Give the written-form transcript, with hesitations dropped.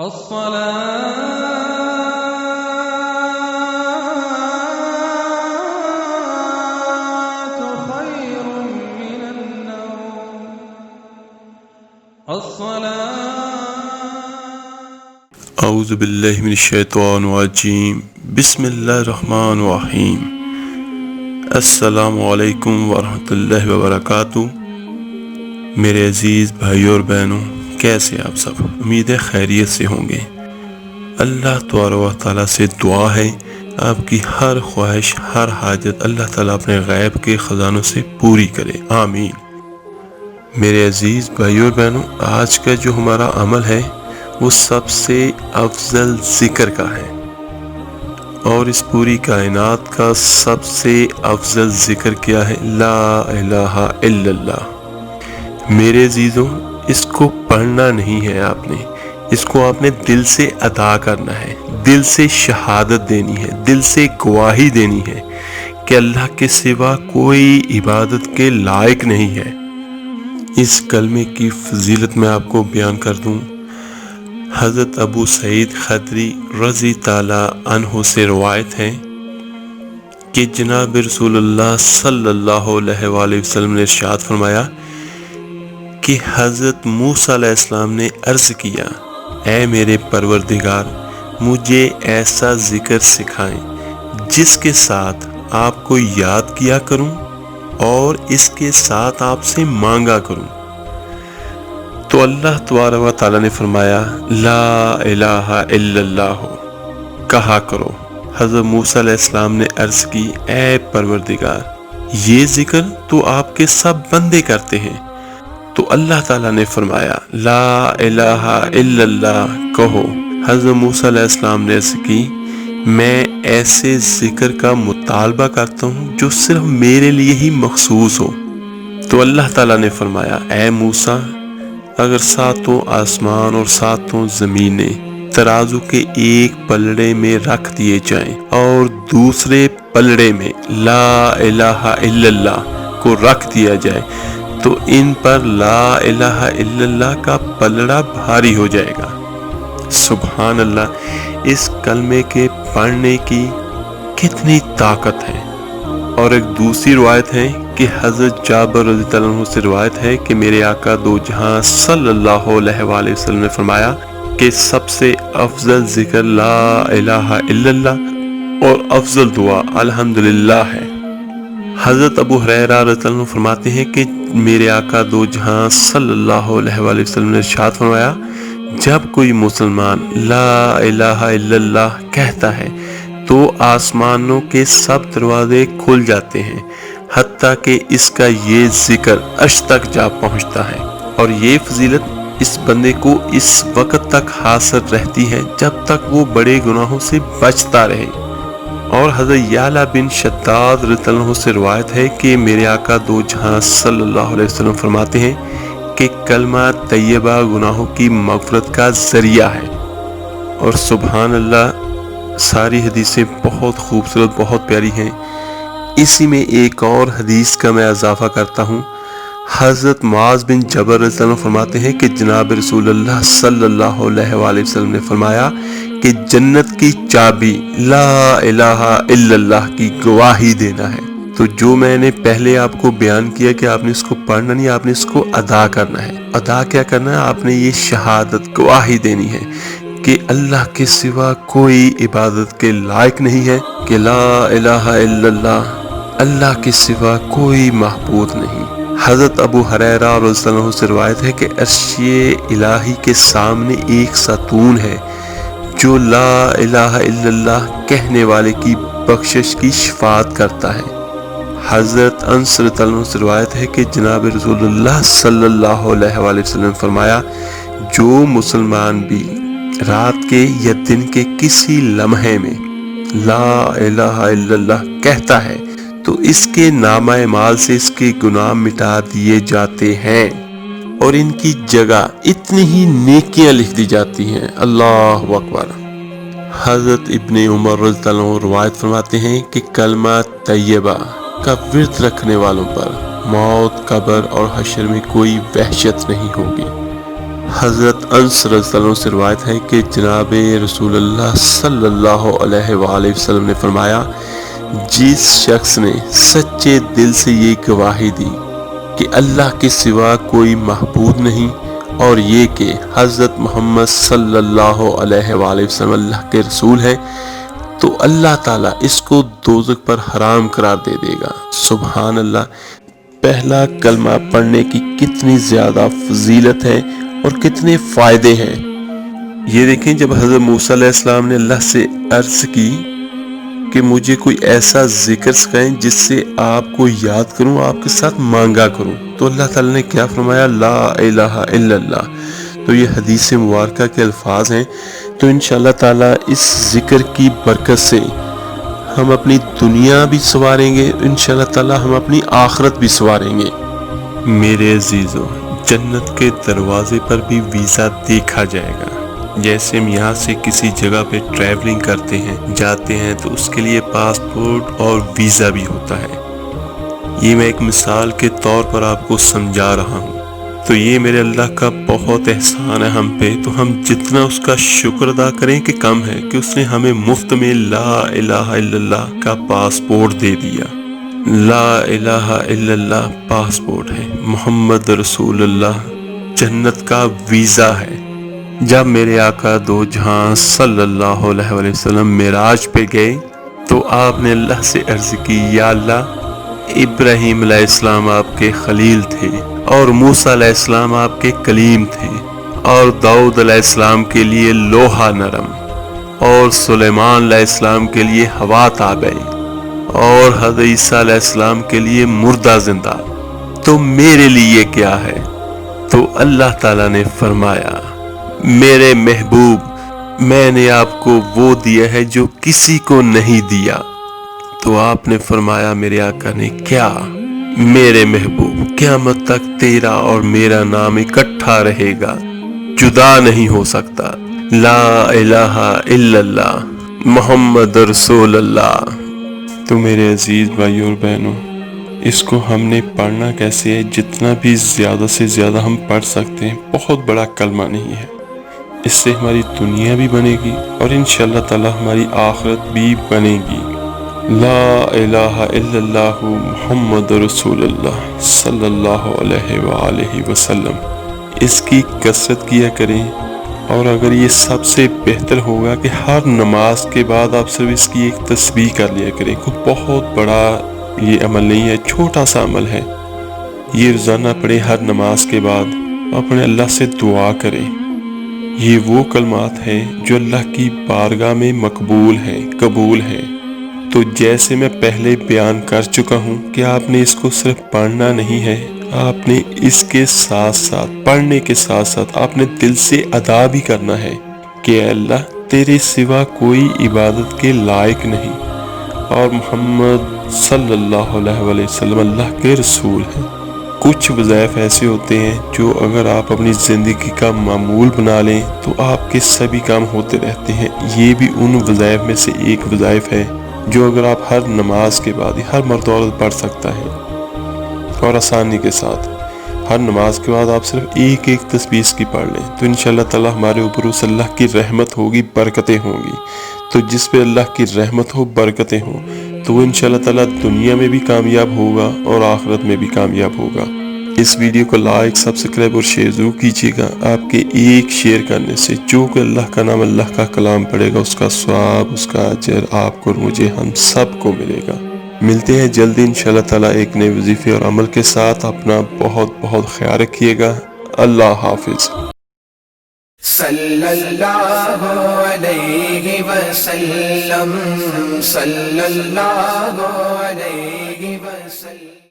اعوذ باللہ من الشیطان الرجیم بسم اللہ الرحمن الرحیم۔ السلام علیکم ورحمۃ اللہ وبرکاتہ۔ میرے عزیز بھائیوں اور بہنوں، کیسے آپ سب؟ امید ہے خیریت سے ہوں گے۔ اللہ تبارک و تعالیٰ سے دعا ہے آپ کی ہر خواہش، ہر حاجت اللہ تعالیٰ اپنے غیب کے خزانوں سے پوری کرے، آمین۔ میرے عزیز بھائیوں اور بہنوں، آج کا جو ہمارا عمل ہے وہ سب سے افضل ذکر کا ہے، اور اس پوری کائنات کا سب سے افضل ذکر کیا ہے؟ لا الہ الا اللہ۔ میرے عزیزوں، اس کو پڑھنا نہیں ہے آپ نے، اس کو آپ نے دل سے ادا کرنا ہے، دل سے شہادت دینی ہے، دل سے گواہی دینی ہے کہ اللہ کے سوا کوئی عبادت کے لائق نہیں ہے۔ اس کلمے کی فضیلت میں آپ کو بیان کر دوں۔ حضرت ابو سعید خدری رضی تعالیٰ عنہ سے روایت ہے کہ جناب رسول اللہ صلی اللہ علیہ وآلہ وسلم نے ارشاد فرمایا کہ حضرت موسیٰ علیہ السلام نے عرض کیا، اے میرے پروردگار، مجھے ایسا ذکر سکھائیں جس کے ساتھ آپ کو یاد کیا کروں اور اس کے ساتھ آپ سے مانگا کروں۔ تو اللہ تبارک و تعالیٰ نے فرمایا، لا الہ الا اللہ کہا کرو۔ حضرت موسیٰ علیہ السلام نے عرض کی، اے پروردگار، یہ ذکر تو آپ کے سب بندے کرتے ہیں۔ تو اللہ تعالیٰ نے فرمایا، لا الہ الا اللہ کہو۔ حضرت موسیٰ علیہ السلام نے عرض کی، میں ایسے ذکر کا مطالبہ کرتا ہوں جو صرف میرے لیے ہی مخصوص ہو۔ تو اللہ تعالیٰ نے فرمایا، اے موسیٰ، اگر ساتوں آسمان اور ساتوں زمینیں ترازو کے ایک پلڑے میں رکھ دیے جائیں اور دوسرے پلڑے میں لا الہ الا اللہ کو رکھ دیا جائے تو ان پر لا الہ الا اللہ کا پلڑا بھاری ہو جائے گا۔ سبحان اللہ، اس کلمے کے پڑھنے کی کتنی طاقت ہے۔ اور ایک دوسری روایت ہے کہ حضرت جابر رضی اللہ عنہ سے روایت ہے کہ میرے آقا دو جہاں صلی اللہ علیہ وآلہ وسلم نے فرمایا کہ سب سے افضل ذکر لا الہ الا اللہ اور افضل دعا الحمدللہ ہے۔ حضرت ابو ہریرہ رضی اللہ عنہ فرماتے ہیں کہ میرے آقا دو جہاں صلی اللہ علیہ وآلہ وسلم نے ارشاد فرمایا، جب کوئی مسلمان لا الہ الا اللہ کہتا ہے تو آسمانوں کے سب دروازے کھل جاتے ہیں، حتیٰ کہ اس کا یہ ذکر عرش تک جا پہنچتا ہے۔ اور یہ فضیلت اس بندے کو اس وقت تک حاصل رہتی ہے جب تک وہ بڑے گناہوں سے بچتا رہے۔ اور حضرت یعلا بن شداد رضی اللہ عنہ سے روایت ہے کہ میرے آقا دو جہاں صلی اللہ علیہ وسلم فرماتے ہیں کہ کلمہ طیبہ گناہوں کی مغفرت کا ذریعہ ہے۔ اور سبحان اللہ، ساری حدیثیں بہت خوبصورت، بہت پیاری ہیں۔ اسی میں ایک اور حدیث کا میں اضافہ کرتا ہوں۔ حضرت معاذ بن جبل رضی اللہ عنہ فرماتے ہیں کہ جناب رسول اللہ صلی اللہ علیہ وآلہ وسلم نے فرمایا کہ جنت کی چابی لا الہ الا اللہ کی گواہی دینا ہے۔ تو جو میں نے پہلے آپ کو بیان کیا کہ آپ نے اس کو پڑھنا نہیں، آپ نے اس کو ادا کرنا ہے۔ ادا کیا کرنا ہے؟ آپ نے یہ شہادت گواہی دینی ہے کہ اللہ کے سوا کوئی عبادت کے لائق نہیں ہے، کہ لا الہ الا اللہ، اللہ کے سوا کوئی معبود نہیں۔ حضرت ابو ہریرہ رضی اللہ عنہ سے روایت ہے کہ عرش الہی کے سامنے ایک ستون ہے جو لا الہ الا اللہ کہنے والے کی بخشش کی شفاعت کرتا ہے۔ حضرت انس رضی اللہ عنہ سے روایت ہے کہ جناب رسول اللہ صلی اللہ علیہ وآلہ وسلم فرمایا، جو مسلمان بھی رات کے یا دن کے کسی لمحے میں لا الہ الا اللہ کہتا ہے تو اس کے نامہ اعمال سے اس کے گناہ مٹا دیے جاتے ہیں اور ان کی جگہ اتنی ہی نیکیاں لکھ دی جاتی ہیں۔ اللہ اکبر۔ حضرت ابن عمر رضی اللہ عنہ روایت فرماتے ہیں کہ کلمہ طیبہ کا ورد رکھنے والوں پر موت، قبر اور حشر میں کوئی وحشت نہیں ہوگی۔ حضرت انس رضی اللہ عنہ سے روایت ہے کہ جناب رسول اللہ صلی اللہ علیہ وآلہ وسلم نے فرمایا، جس شخص نے سچے دل سے یہ گواہی دی کہ اللہ کے سوا کوئی معبود نہیں اور یہ کہ حضرت محمد صلی اللہ علیہ وآلہ وسلم اللہ کے رسول ہے، تو اللہ تعالیٰ اس کو دوزخ پر حرام قرار دے دے گا۔ سبحان اللہ۔ پہلا کلمہ پڑھنے کی کتنی زیادہ فضیلت ہے اور کتنے فائدے ہیں۔ یہ دیکھیں، جب حضرت موسیٰ علیہ السلام نے اللہ سے عرض کی کہ مجھے کوئی ایسا ذکر سکھائیں جس سے آپ کو یاد کروں، آپ کے ساتھ مانگا کروں، تو اللہ تعالیٰ نے کیا فرمایا؟ لا الہ الا اللہ۔ تو یہ حدیث مبارکہ کے الفاظ ہیں۔ تو انشاءاللہ تعالیٰ اس ذکر کی برکت سے ہم اپنی دنیا بھی سنواریں گے، انشاءاللہ تعالیٰ ہم اپنی آخرت بھی سنواریں گے۔ میرے عزیزو، جنت کے دروازے پر بھی ویزا دیکھا جائے گا۔ جیسے ہم یہاں سے کسی جگہ پہ ٹریولنگ کرتے ہیں، جاتے ہیں، تو اس کے لیے پاسپورٹ اور ویزا بھی ہوتا ہے۔ یہ میں ایک مثال کے طور پر آپ کو سمجھا رہا ہوں۔ تو یہ میرے اللہ کا بہت احسان ہے ہم پہ، تو ہم جتنا اس کا شکر ادا کریں کہ کم ہے، کہ اس نے ہمیں مفت میں لا الہ الا اللہ کا پاسپورٹ دے دیا۔ لا الہ الا اللہ پاسپورٹ ہے، محمد رسول اللہ جنت کا ویزا ہے۔ جب میرے آقا دو جہاں صلی اللہ علیہ وآلہ وسلم معراج پہ گئے تو آپ نے اللہ سے عرض کی، یا اللہ، ابراہیم علیہ السلام آپ کے خلیل تھے اور موسیٰ علیہ السلام آپ کے کلیم تھے، اور داؤد علیہ السلام کے لیے لوہا نرم، اور سلیمان علیہ السلام کے لیے ہوا تابع، اور حضرت عیسیٰ علیہ السلام کے لیے مردہ زندہ، تو میرے لیے کیا ہے؟ تو اللہ تعالیٰ نے فرمایا، میرے محبوب، میں نے آپ کو وہ دیا ہے جو کسی کو نہیں دیا۔ تو آپ نے فرمایا، میرے آقا نے، کیا؟ میرے محبوب، قیامت تک تیرا اور میرا نام اکٹھا رہے گا، جدا نہیں ہو سکتا۔ لا الہ الا اللہ محمد رسول اللہ۔ تو میرے عزیز بھائیوں اور بہنوں، اس کو ہم نے پڑھنا کیسے ہے؟ جتنا بھی زیادہ سے زیادہ ہم پڑھ سکتے ہیں، بہت بڑا کلمہ نہیں ہے۔ اس سے ہماری دنیا بھی بنے گی اور انشاءاللہ تعالی ہماری آخرت بھی بنے گی۔ لا الہ الا اللہ محمد رسول اللہ صلی اللہ علیہ وآلہ وسلم۔ اس کی کثرت کیا کریں، اور اگر یہ سب سے بہتر ہوگا کہ ہر نماز کے بعد آپ صرف اس کی ایک تسبیح کر لیا کریں۔ کوئی بہت بڑا یہ عمل نہیں ہے، چھوٹا سا عمل ہے۔ یہ روزانہ پڑھیں، ہر نماز کے بعد اپنے اللہ سے دعا کریں۔ یہ وہ کلمات ہیں جو اللہ کی بارگاہ میں مقبول ہیں، قبول ہیں۔ تو جیسے میں پہلے بیان کر چکا ہوں کہ آپ نے اس کو صرف پڑھنا نہیں ہے، آپ نے اس کے ساتھ ساتھ، پڑھنے کے ساتھ ساتھ، آپ نے دل سے ادا بھی کرنا ہے کہ اے اللہ، تیرے سوا کوئی عبادت کے لائق نہیں، اور محمد صلی اللہ علیہ وآلہ وسلم اللہ کے رسول ہیں۔ کچھ وظائف ایسے ہوتے ہیں جو اگر آپ اپنی زندگی کا معمول بنا لیں تو آپ کے سبھی کام ہوتے رہتے ہیں۔ یہ بھی ان وظائف میں سے ایک وظائف ہے جو اگر آپ ہر نماز کے بعد، ہر مرد عورت پڑھ سکتا ہے، اور آسانی کے ساتھ ہر نماز کے بعد آپ صرف ایک ایک تسبیح کی پڑھ لیں، تو انشاءاللہ تعالی ہمارے اوپر اس اللہ کی رحمت ہوگی، برکتیں ہوں گی۔ تو جس پہ اللہ کی رحمت ہو، برکتیں ہوں، تو وہ انشاءاللہ تعالی دنیا میں بھی کامیاب ہوگا اور آخرت میں بھی کامیاب ہوگا۔ اس ویڈیو کو لائک، سبسکرائب اور شیئر ضرور کیجیے گا۔ آپ کے ایک شیئر کرنے سے جو کہ اللہ کا نام، اللہ کا کلام پڑھے گا، اس کا ثواب، اس کا اجر آپ کو اور مجھے، ہم سب کو ملے گا۔ ملتے ہیں جلدی انشاءاللہ تعالی ایک نئے وظیفے اور عمل کے ساتھ۔ اپنا بہت بہت خیال رکھیے گا۔ اللہ حافظ۔ صلی اللہ علیہ وسلم، صلی اللہ علیہ وسلم۔